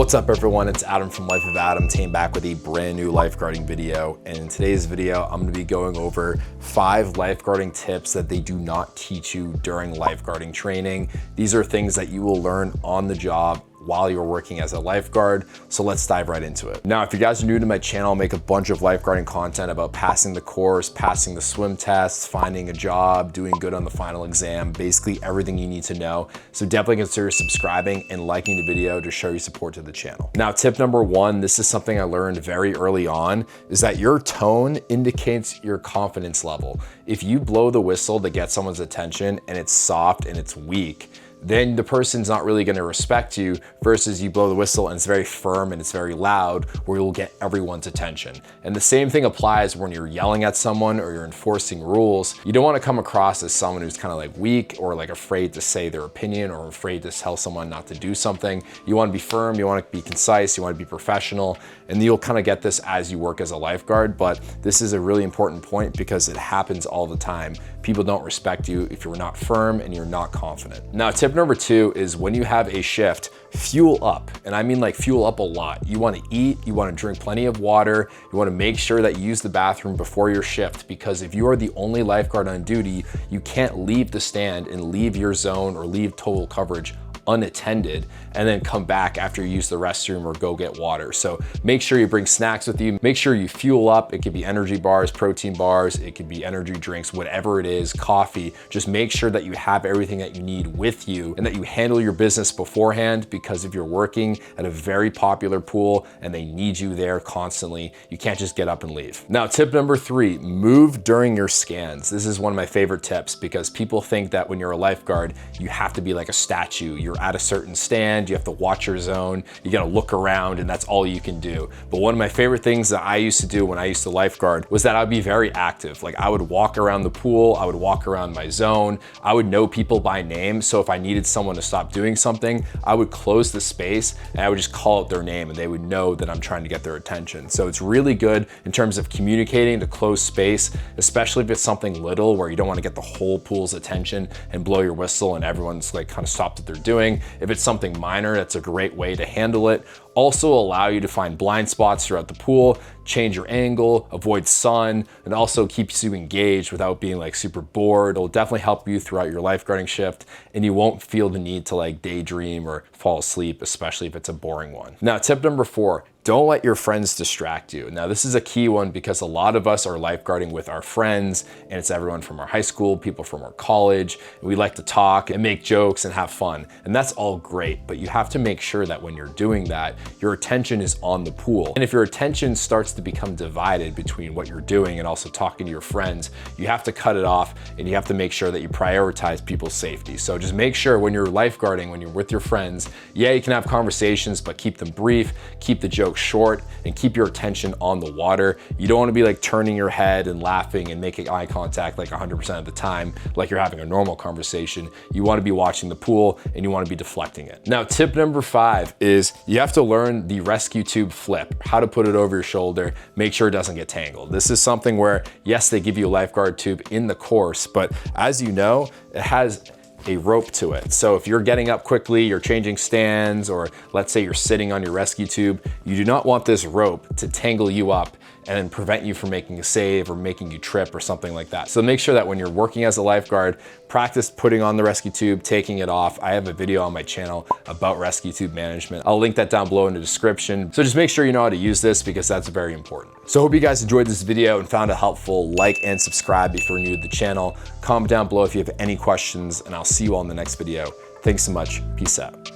What's up everyone, it's Adam from Life of Adam. Came back with a brand new lifeguarding video. And in today's video, I'm gonna be going over 5 lifeguarding tips that they do not teach you during lifeguarding training. These are things that you will learn on the job while you're working as a lifeguard. So let's dive right into it. Now, if you guys are new to my channel, I make a bunch of lifeguarding content about passing the course, passing the swim tests, finding a job, doing good on the final exam, basically everything you need to know. So definitely consider subscribing and liking the video to show your support to the channel. Now, tip number 1, this is something I learned very early on, is that your tone indicates your confidence level. If you blow the whistle to get someone's attention and it's soft and it's weak, then the person's not really gonna respect you versus you blow the whistle and it's very firm and it's very loud where you'll get everyone's attention. And the same thing applies when you're yelling at someone or you're enforcing rules. You don't wanna come across as someone who's kind of like weak or like afraid to say their opinion or afraid to tell someone not to do something. You wanna be firm, you wanna be concise, you wanna be professional, and you'll kind of get this as you work as a lifeguard. But this is a really important point because it happens all the time. People don't respect you if you're not firm and you're not confident. Now, tip number 2 is when you have a shift, fuel up. And I mean like fuel up a lot. You wanna eat, you wanna drink plenty of water, you wanna make sure that you use the bathroom before your shift, because if you are the only lifeguard on duty, you can't leave the stand and leave your zone or leave total coverage unattended and then come back after you use the restroom or go get water. So make sure you bring snacks with you. Make sure you fuel up. It could be energy bars, protein bars, it could be energy drinks, whatever it is, coffee. Just make sure that you have everything that you need with you and that you handle your business beforehand, because if you're working at a very popular pool and they need you there constantly, you can't just get up and leave. Now, tip number 3, move during your scans. This is one of my favorite tips because people think that when you're a lifeguard, you have to be like a statue. You're at a certain stand, you have to watch your zone, you gotta look around, and that's all you can do. But one of my favorite things that I used to do when I used to lifeguard was that I'd be very active. Like I would walk around the pool, I would walk around my zone, I would know people by name. So if I needed someone to stop doing something, I would close the space and I would just call out their name and they would know that I'm trying to get their attention. So it's really good in terms of communicating to close space, especially if it's something little where you don't want to get the whole pool's attention and blow your whistle and everyone's like kind of stopped what they're doing. If it's something minor, that's a great way to handle it. Also allow you to find blind spots throughout the pool, change your angle, avoid sun, and also keeps you engaged without being like super bored. It'll definitely help you throughout your lifeguarding shift, and you won't feel the need to like daydream or fall asleep, especially if it's a boring one. Now, tip number 4, don't let your friends distract you. Now, this is a key one because a lot of us are lifeguarding with our friends, and it's everyone from our high school, people from our college, and we like to talk and make jokes and have fun. And that's all great, but you have to make sure that when you're doing that, your attention is on the pool. And if your attention starts to become divided between what you're doing and also talking to your friends, you have to cut it off and you have to make sure that you prioritize people's safety. So just make sure when you're lifeguarding, when you're with your friends, yeah, you can have conversations, but keep them brief, keep the jokes short, and keep your attention on the water. You don't want to be like turning your head and laughing and making eye contact like 100% of the time, like you're having a normal conversation. You want to be watching the pool and you want to be deflecting it. Now, tip number 5 is you have to learn the rescue tube flip, how to put it over your shoulder, make sure it doesn't get tangled. This is something where, yes, they give you a lifeguard tube in the course, but as you know, it has a rope to it. So if you're getting up quickly, you're changing stands, or let's say you're sitting on your rescue tube, you do not want this rope to tangle you up and prevent you from making a save or making you trip or something like that. So make sure that when you're working as a lifeguard, practice putting on the rescue tube, taking it off. I have a video on my channel about rescue tube management. I'll link that down below in the description. So just make sure you know how to use this because that's very important. So I hope you guys enjoyed this video and found it helpful. Like and subscribe if you're new to the channel. Comment down below if you have any questions, and I'll see you all in the next video. Thanks so much. Peace out.